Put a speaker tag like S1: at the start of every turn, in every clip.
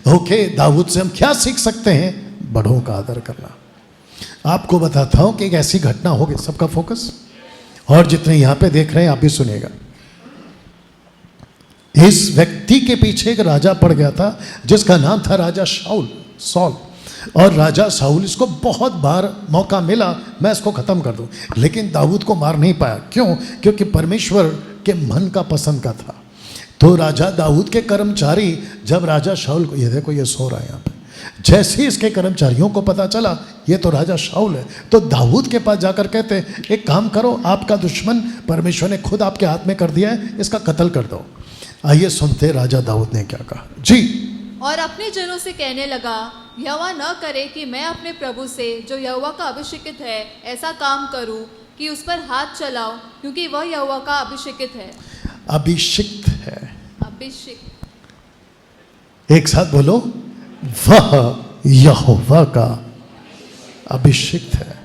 S1: Okay, Dawood से हम क्या सीख सकते हैं? बड़ों का आदर करना। आपको बताता हूं कि एक ऐसी घटना होगी, सबका फोकस, और जितने यहां पे देख रहे हैं आप भी सुनिएगा। इस व्यक्ति के पीछे एक राजा पड़ गया था जिसका नाम था राजा सॉल। और राजा शाऊल, इसको बहुत बार मौका मिला मैं इसको खत्म कर दूं, लेकिन दाऊद को मार नहीं पाया। क्यों? क्योंकि परमेश्वर के मन का पसंद का था। तो राजा दाऊद के कर्मचारी जब राजा शाऊल को, ये देखो ये सो रहा है यहाँ पे, जैसे ही इसके कर्मचारियों को पता चला ये तो राजा शाऊल है, तो दाऊद के पास जाकर कहते एक काम करो, आपका दुश्मन परमेश्वर ने खुद आपके हाथ में कर दिया है, इसका कत्ल कर दो। आइए सुनते राजा दाऊद ने क्या कहा जी।
S2: और अपने जनों से कहने लगा, यहोवा न करे कि मैं अपने प्रभु से जो यहोवा का अभिषिक्त है ऐसा काम करूं कि उस पर हाथ चलाऊं, क्योंकि वह यहोवा का अभिषिक्त है।
S1: अभिषिक्त है,
S2: अभिषिक्त।
S1: एक साथ बोलो, वह यहोवा का अभिषिक्त है।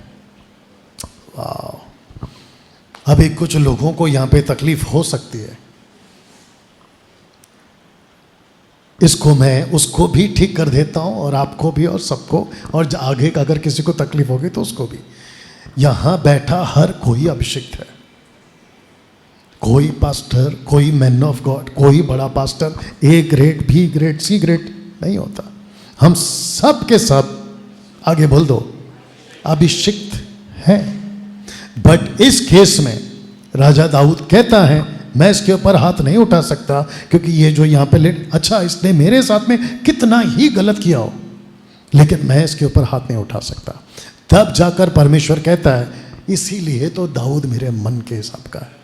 S1: वाह। अभी कुछ लोगों को यहां पे तकलीफ हो सकती है, इसको मैं उसको भी ठीक कर देता हूं, और आपको भी और सबको, और आगे का अगर किसी को तकलीफ होगी तो उसको भी। यहां बैठा हर कोई अभिषिक्त है, कोई पास्टर, कोई मैन ऑफ गॉड, कोई बड़ा pastor A grade, B grade, C grade नहीं होता। हम सब के सब, आगे बोल दो, अभिषिक्त हैं। बट इस केस में राजा दाऊद कहता है मैं इसके ऊपर हाथ नहीं उठा सकता, क्योंकि ये जो यहाँ पे लेट, अच्छा इसने मेरे साथ में कितना ही गलत किया हो, लेकिन मैं इसके ऊपर हाथ नहीं उठा सकता। तब जाकर परमेश्वर कहता है इसीलिए तो दाऊद मेरे मन के हिसाब का है।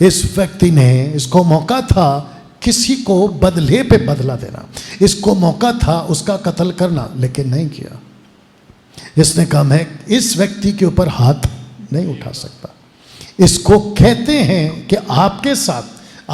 S1: इस व्यक्ति ने, इसको मौका था किसी को बदले पे बदला देना, इसको मौका था उसका कत्ल करना, लेकिन नहीं किया। इसने कहा मैं इस व्यक्ति के ऊपर हाथ नहीं उठा सकता। इसको कहते हैं कि आपके साथ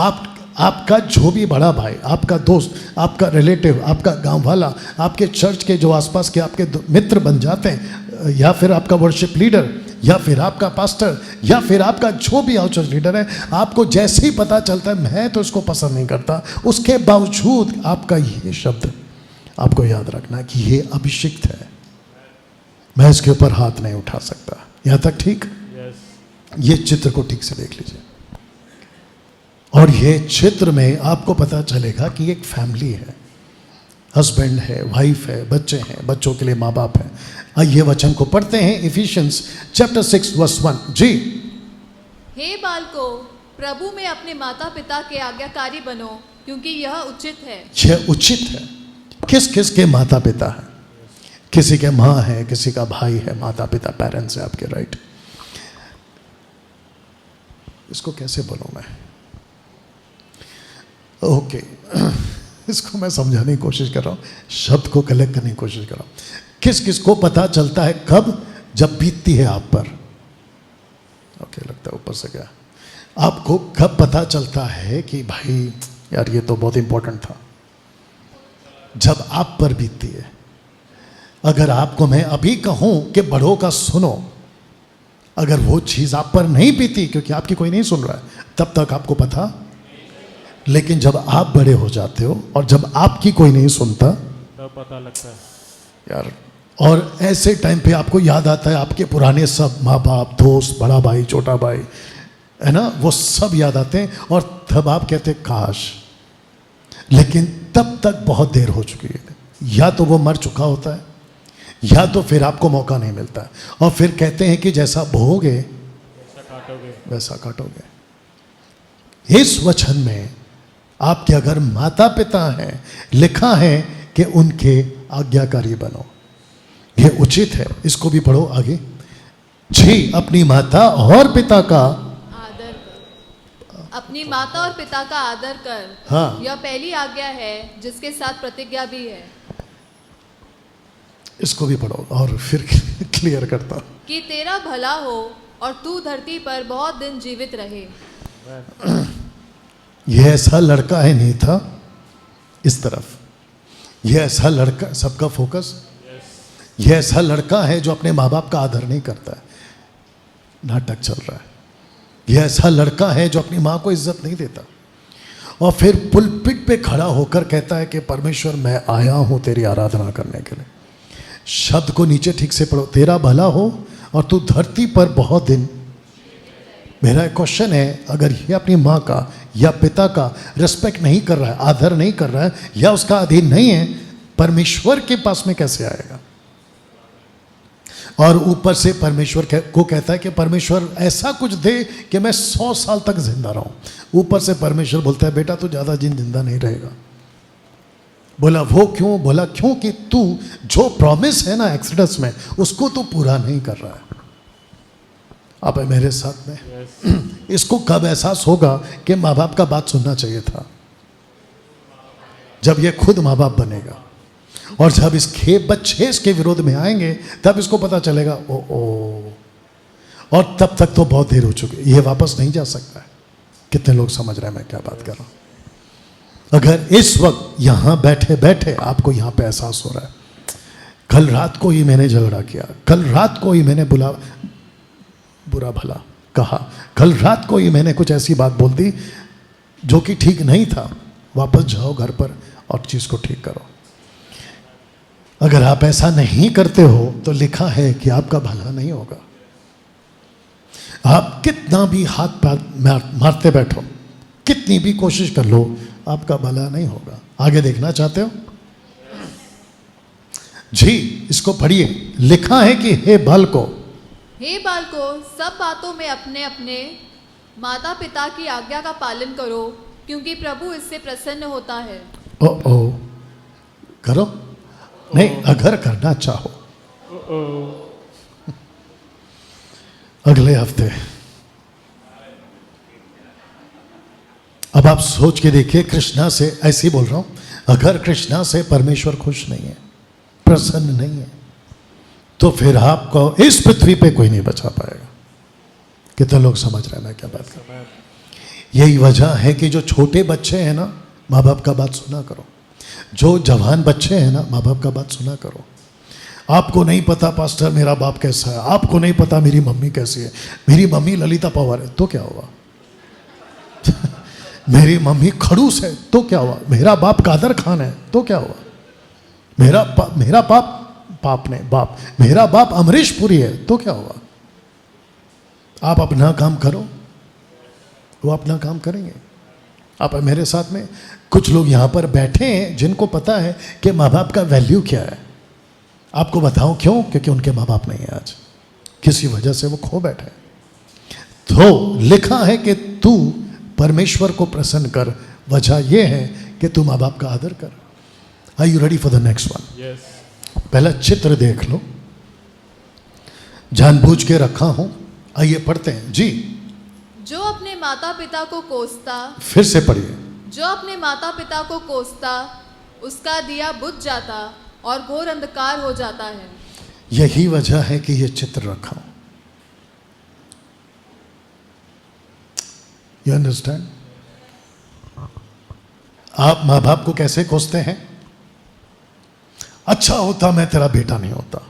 S1: आपका जो भी बड़ा भाई, आपका दोस्त, आपका रिलेटिव, आपका गांव वाला, आपके चर्च के जो आसपास के आपके मित्र बन जाते हैं, या फिर आपका वर्शिप लीडर, या फिर आपका पास्टर, या फिर आपका जो भी आउट चर्च लीडर है, आपको जैसे ही पता चलता है मैं तो इसको पसंद नहीं करता, उसके बावजूद आपका ये शब्द आपको याद रखना कि ये अभिषिक्त है, मैं इसके ऊपर हाथ नहीं उठा सकता। यहाँ तक ठीक? ये चित्र को ठीक से देख लीजिए, और ये चित्र में आपको पता चलेगा कि एक फैमिली है, हस्बैंड है, वाइफ है, बच्चे हैं, बच्चों के लिए माँ बाप है। आइए वचन को पढ़ते हैं, इफिशियंस चैप्टर 6 वर्स 1 जी।
S2: हे बालको, प्रभु में अपने माता पिता के आज्ञाकारी बनो, क्योंकि यह उचित है।
S1: यह उचित है। किस किस के माता पिता है? किसी के माँ है, किसी का भाई है, माता पिता, पेरेंट्स है आपके, राइट। इसको कैसे बोलूं मैं? ओके इसको मैं समझाने की कोशिश कर रहा हूं, शब्द को कलेक्ट करने की कोशिश कर रहा हूं। किस किस को पता चलता है कब? जब बीतती है आप पर। ओके, लगता है ऊपर से गया। आपको कब पता चलता है कि भाई यार ये तो बहुत इंपॉर्टेंट था? जब आप पर बीतती है। अगर आपको मैं अभी कहूं कि बड़ों का सुनो, अगर वो चीज आप पर नहीं बीती, क्योंकि आपकी कोई नहीं सुन रहा है, तब तक आपको पता। लेकिन जब आप बड़े हो जाते हो और जब आपकी कोई नहीं सुनता,
S3: तब पता लगता है
S1: यार। और ऐसे टाइम पे आपको याद आता है आपके पुराने सब माँ बाप, दोस्त, बड़ा भाई, छोटा भाई, है ना, वो सब याद आते हैं, और तब आप कहते काश। लेकिन तब तक बहुत देर हो चुकी है, या तो वो मर चुका होता है, या तो फिर आपको मौका नहीं मिलता है, और फिर कहते हैं कि जैसा बोओगे वैसा काटोगे। इस वचन में आपके अगर माता पिता हैं, लिखा है कि उनके आज्ञाकारी बनो, ये उचित है। इसको भी पढ़ो आगे जी। अपनी माता और पिता का
S2: आदर कर, अपनी माता और पिता का आदर कर,
S1: हाँ,
S2: यह पहली आज्ञा है जिसके साथ प्रतिज्ञा भी है।
S1: इसको भी पढ़ो और फिर क्लियर करता हूं
S2: कि तेरा भला हो और तू धरती पर बहुत दिन जीवित रहे।
S1: यह ऐसा लड़का है, नहीं था इस तरफ, यह ऐसा लड़का, सबका फोकस, यह ऐसा लड़का है जो अपने माँ बाप का आदर नहीं करता है, नाटक चल रहा है। यह ऐसा लड़का है जो अपनी माँ को इज्जत नहीं देता, और फिर पुलपिट पे खड़ा होकर कहता है कि परमेश्वर मैं आया हूं तेरी आराधना करने के लिए। शब्द को नीचे ठीक से पढ़ो, तेरा भला हो और तू धरती पर बहुत दिन। मेरा एक क्वेश्चन है, अगर ये अपनी माँ का या पिता का रिस्पेक्ट नहीं कर रहा है, आदर नहीं कर रहा है, या उसका अधीन नहीं है, परमेश्वर के पास में कैसे आएगा? और ऊपर से परमेश्वर को कहता है कि परमेश्वर ऐसा कुछ दे कि मैं 100 साल तक जिंदा रहूं। ऊपर से परमेश्वर बोलता है बेटा तू ज्यादा जिंदा नहीं रहेगा। बोला वो क्यों? बोला क्योंकि तू जो प्रॉमिस है ना एक्सोडस में, उसको तू पूरा नहीं कर रहा है। आप है मेरे साथ में? इसको कब एहसास होगा कि माँ बाप का बात सुनना चाहिए था? जब ये खुद माँ बाप बनेगा, और जब इसके बच्चे इसके विरोध में आएंगे तब इसको पता चलेगा ओ। और तब तक तो बहुत देर हो चुकी, ये वापस नहीं जा सकता है। कितने लोग समझ रहे हैं मैं क्या बात कर रहा हूं? अगर इस वक्त यहां बैठे बैठे आपको यहां पे एहसास हो रहा है, कल रात को ही मैंने झगड़ा किया, कल रात को ही मैंने बुरा भला कहा, कल रात को ही मैंने कुछ ऐसी बात बोल दी जो कि ठीक नहीं था, वापस जाओ घर पर और चीज को ठीक करो। अगर आप ऐसा नहीं करते हो तो लिखा है कि आपका भला नहीं होगा। आप कितना भी हाथ पैर मारते बैठो, कितनी भी कोशिश कर लो, आपका भला नहीं होगा। आगे देखना चाहते हो जी? इसको पढ़िए, लिखा है कि हे बालको,
S2: सब बातों में अपने अपने माता पिता की आज्ञा का पालन करो, क्योंकि प्रभु इससे प्रसन्न होता है।
S1: ओ करो नहीं, अगर करना चाहो अगले हफ्ते। अब आप सोच के देखिए, कृष्णा से ऐसे ही बोल रहा हूं, अगर कृष्णा से परमेश्वर खुश नहीं है, प्रसन्न नहीं है, तो फिर आपको इस पृथ्वी पे कोई नहीं बचा पाएगा। कितने लोग समझ रहे हैं मैं क्या बात कर रहा हूं? यही वजह है कि जो छोटे बच्चे हैं ना, माँ बाप का बात सुना करो। जो जवान बच्चे हैं ना, माँ बाप का बात सुना करो। आपको नहीं पता पास्टर मेरा बाप कैसा है, आपको नहीं पता मेरी मम्मी कैसी है। मेरी मम्मी ललिता पवार है तो क्या हुआ? मेरी मम्मी खड़ूस है तो क्या हुआ? मेरा बाप कादर खान है तो क्या हुआ? मेरा बाप अमरीश पुरी है तो क्या हुआ? आप अपना काम करो, वो अपना काम करेंगे। आप मेरे साथ में कुछ लोग यहाँ पर बैठे हैं जिनको पता है कि माँ बाप का वैल्यू क्या है। आपको बताऊं क्यों? क्योंकि उनके माँ बाप नहीं है आज, किसी वजह से वो खो बैठे। तो लिखा है कि तू परमेश्वर को प्रसन्न कर। वजह यह है कि तू माँ बाप का आदर कर। Are you ready for the next one? पहला चित्र देख लो, जानबूझ के रखा हूं। आइए पढ़ते हैं जी।
S2: जो अपने माता पिता को कोसता,
S1: फिर से पढ़िए,
S2: जो अपने माता पिता को कोसता, उसका दिया बुझ जाता और घोर अंधकार हो जाता है।
S1: यही वजह है कि यह चित्र रखा हूं। You understand? आप माँ बाप को कैसे कोसते हैं? अच्छा होता मैं तेरा बेटा नहीं होता,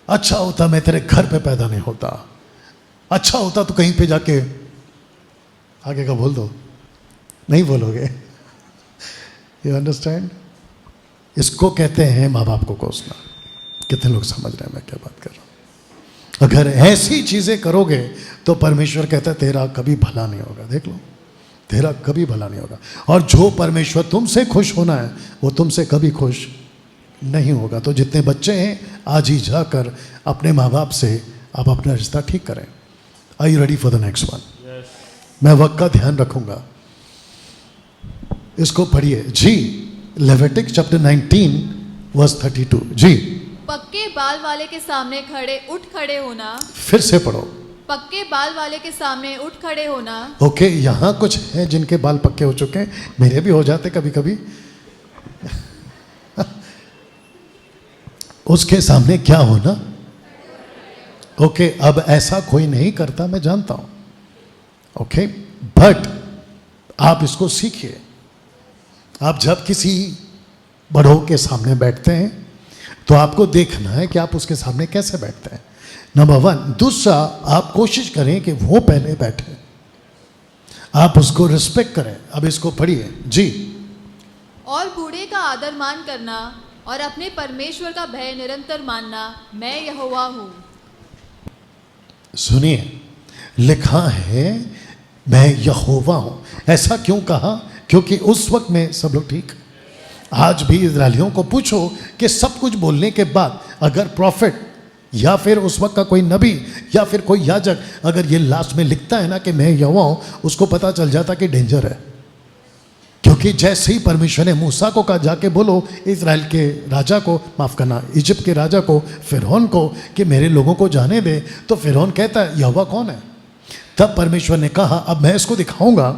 S1: अच्छा होता मैं तेरे घर पे पैदा नहीं होता, अच्छा होता तो कहीं पे जाके, आगे का बोल दो, नहीं बोलोगे। You understand? इसको कहते हैं माँ बाप को कोसना। कितने लोग समझ रहे हैं मैं क्या बात कर रहा हूं? अगर ऐसी चीजें करोगे तो परमेश्वर कहता है तेरा कभी भला नहीं होगा। देख लो, तेरा कभी भला नहीं होगा। और जो परमेश्वर तुमसे खुश होना है वो तुमसे कभी खुश नहीं होगा। तो जितने बच्चे हैं आज ही जाकर अपने माँ बाप से आप अपना रिश्ता ठीक करें। Are you ready for the next one? मैं वक्त का ध्यान रखूंगा। इसको पढ़िए जी, लेविटिक चैप्टर 19 वर्स 32 जी।
S2: पक्के बाल वाले के सामने उठ खड़े होना।
S1: फिर से पढ़ो,
S2: पक्के बाल वाले के सामने उठ खड़े होना।
S1: ओके, यहाँ कुछ है जिनके बाल पक्के हो चुके हैं, मेरे भी हो जाते कभी कभी। उसके सामने क्या होना? ओके, अब ऐसा कोई नहीं करता, मैं जानता हूं। ओके, बट आप इसको सीखिए। आप जब किसी बड़ों के सामने बैठते हैं तो आपको देखना है कि आप उसके सामने कैसे बैठते हैं, नंबर 1। दूसरा, आप कोशिश करें कि वो पहले बैठे। आप उसको रिस्पेक्ट करें। अब इसको पढ़िए जी।
S2: और बूढ़े का आदर मान करना और अपने परमेश्वर का भय निरंतर मानना, मैं यहोवा हूँ।
S1: सुनिए, लिखा है मैं यहोवा हूं। ऐसा क्यों कहा? क्योंकि उस वक्त में सब लोग ठीक। आज भी इजरायलियों को पूछो कि सब कुछ बोलने के बाद अगर प्रॉफिट या फिर उस वक्त का कोई नबी या फिर कोई याजक अगर ये लास्ट में लिखता है ना कि मैं यहोवा हूं, उसको पता चल जाता कि डेंजर है। क्योंकि जैसे ही परमेश्वर ने मूसा को कहा जाके बोलो इजराइल के राजा को, माफ करना, इजिप्ट के राजा को, फिरौन को कि मेरे लोगों को जाने दे, तो फिरौन कहता है यहोवा कौन है? तब परमेश्वर ने कहा अब मैं इसको दिखाऊंगा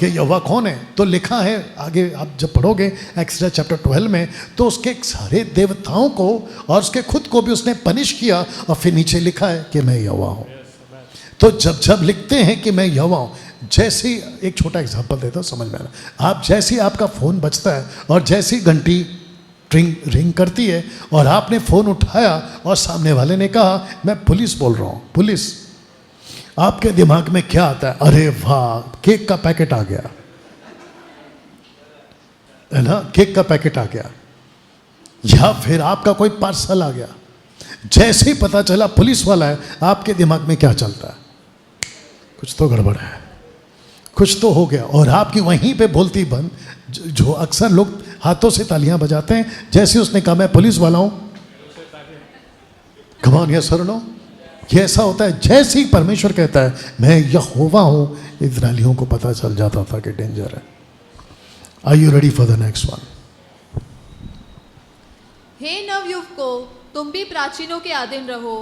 S1: कि यहोवा कौन है। तो लिखा है आगे आप जब पढ़ोगे एक्सोडस चैप्टर 12 में, तो उसके सारे देवताओं को और उसके खुद को भी उसने पनिश किया और फिर नीचे लिखा है कि मैं यहोवा हूं। तो जब जब लिखते हैं कि मैं यहोवा हूं, जैसे ही, एक छोटा एग्जांपल देता हूं समझ में आना, आप जैसे ही आपका फ़ोन बजता है और जैसे ही घंटी रिंग करती है और आपने फ़ोन उठाया और सामने वाले ने कहा मैं पुलिस बोल रहा हूं, पुलिस, आपके दिमाग में क्या आता है? अरे वाह, केक का पैकेट आ गया, है ना, केक का पैकेट आ गया, या फिर आपका कोई पार्सल आ गया। जैसे ही पता चला पुलिस वाला है, आपके दिमाग में क्या चलता है? कुछ तो गड़बड़ है, कुछ तो हो गया। और आपकी वहीं पे बोलती बंद, जो अक्सर लोग हाथों से तालियां बजाते हैं, जैसे उसने कहा मैं पुलिस वाला हूं, कम ऑन यस और नो, ये ऐसा होता है। जैसे ही परमेश्वर कहता है मैं यहोवा हूं, इजरायलियों को पता चल जाता था कि डेंजर है। Are you ready for the next one?
S2: हे नवयुवकों, तुम भी प्राचीनों के अधीन रहो,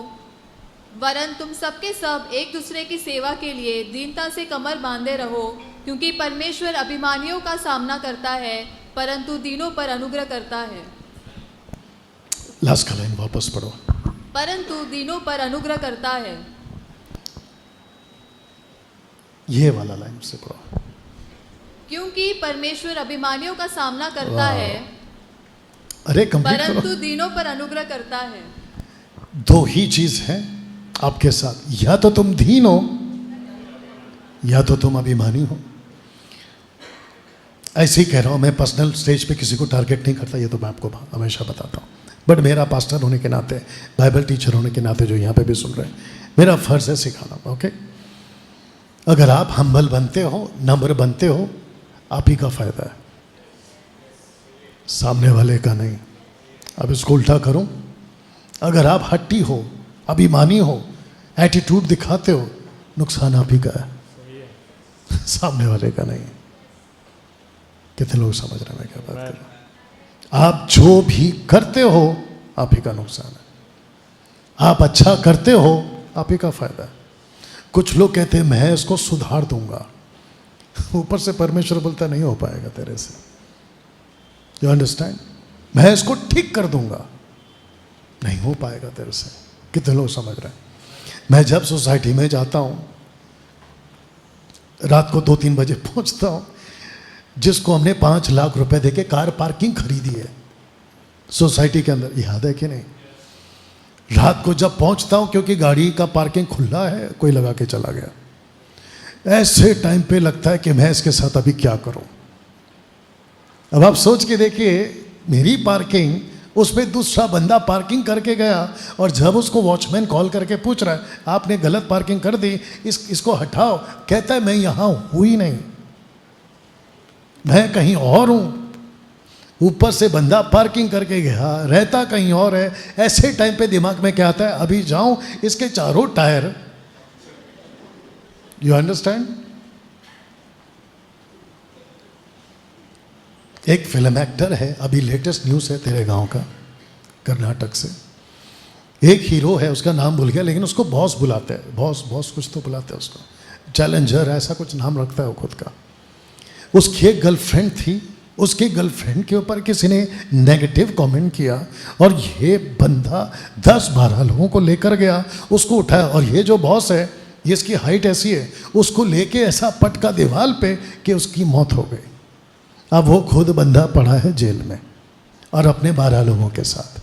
S2: वरन तुम सबके सब एक दूसरे की सेवा के लिए दीनता से कमर बांधे रहो, क्योंकि परमेश्वर अभिमानियों का सामना करता है परंतु दीनों पर अनुग्रह करता है।
S1: लास्ट का लाइन वापस पढ़ो।
S2: परंतु दीनों पर अनुग्रह करता है।
S1: ये वाला लाइन से पढ़ो।
S2: क्योंकि परमेश्वर अभिमानियों का सामना करता है
S1: अरे कंप्लीट करो।
S2: परंतु दीनों पर अनुग्रह करता है।
S1: दो ही चीज है आपके साथ, या तो तुम दीन हो या तो तुम अभिमानी हो। ऐसे ही कह रहा हूं मैं, पर्सनल स्टेज पे किसी को टारगेट नहीं करता, ये तो मैं आपको हमेशा बताता हूं। बट मेरा पास्टर होने के नाते, बाइबल टीचर होने के नाते जो यहाँ पे भी सुन रहे हैं, मेरा फर्ज है सिखाना। ओके, अगर आप हम्बल बनते हो, नम्र बनते हो, आप ही का फायदा है, सामने वाले का नहीं। अब इसको उल्टा करूं, अगर आप हट्टी हो, अभिमानी हो, एटीट्यूड दिखाते हो, नुकसान आप ही का है, सामने वाले का नहीं। कितने लोग समझ रहे हैं मैं क्या बात कर रहा हूं? आप जो भी करते हो आप ही का नुकसान है, आप अच्छा करते हो आप ही का फायदा है। कुछ लोग कहते हैं मैं इसको सुधार दूंगा, ऊपर से परमेश्वर बोलता नहीं हो पाएगा तेरे से। You understand? मैं इसको ठीक कर दूंगा, नहीं हो पाएगा तेरे से। कितने लोग समझ रहे हैं? मैं जब सोसाइटी में जाता हूं, रात को 2-3 बजे पहुंचता हूं, जिसको हमने 5 लाख रुपए देके कार पार्किंग खरीदी है सोसाइटी के अंदर, याद है कि नहीं? रात को जब पहुंचता हूं, क्योंकि गाड़ी का पार्किंग खुला है, कोई लगा के चला गया, ऐसे टाइम पे लगता है कि मैं इसके साथ अभी क्या करूं। अब आप सोच के देखिए, मेरी पार्किंग, उसमें दूसरा बंदा पार्किंग करके गया, और जब उसको वॉचमैन कॉल करके पूछ रहा है आपने गलत पार्किंग कर दी, इसको हटाओ, कहता है मैं यहां हूं ही नहीं, मैं कहीं और हूं। ऊपर से बंदा पार्किंग करके गया, रहता कहीं और है। ऐसे टाइम पे दिमाग में क्या आता है? अभी जाऊं, इसके चारों टायर। You understand? एक फिल्म एक्टर है, अभी लेटेस्ट न्यूज़ है तेरे गांव का, कर्नाटक से। एक हीरो है, उसका नाम भूल गया, लेकिन उसको बॉस बुलाते हैं, बॉस कुछ तो बुलाते हैं उसको, चैलेंजर ऐसा कुछ नाम रखता है वो खुद का। उसकी एक गर्लफ्रेंड थी, उसकी गर्लफ्रेंड के ऊपर किसी ने नेगेटिव कमेंट किया, और ये बंदा 10-12 लोगों को लेकर गया, उसको उठाया, और ये जो बॉस है, ये इसकी हाइट ऐसी है, उसको लेके ऐसा पटका दीवार पे कि उसकी मौत हो गई। अब वो खुद बंदा पड़ा है जेल में और अपने 12 लोगों के साथ।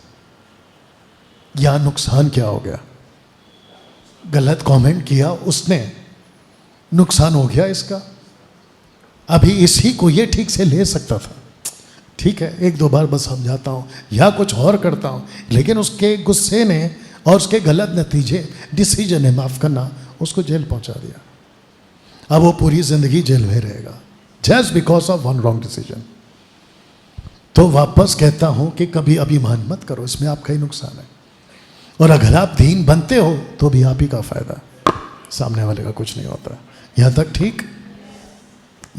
S1: यहां नुकसान क्या हो गया? गलत कमेंट किया उसने, नुकसान हो गया इसका। अभी इसी को ये ठीक से ले सकता था, ठीक है एक दो बार बस समझाता हूँ या कुछ और करता हूँ, लेकिन उसके गुस्से ने और उसके गलत नतीजे डिसीजन ने, माफ़ करना, उसको जेल पहुँचा दिया। अब वो पूरी ज़िंदगी जेल में रहेगा just because of one wrong decision. तो वापस कहता हूँ कि कभी अभिमान मत करो, इसमें आपका ही नुकसान है। और अगर आप दीन बनते हो तो भी आप ही का फ़ायदा, सामने वाले का कुछ नहीं होता। यहाँ तक ठीक।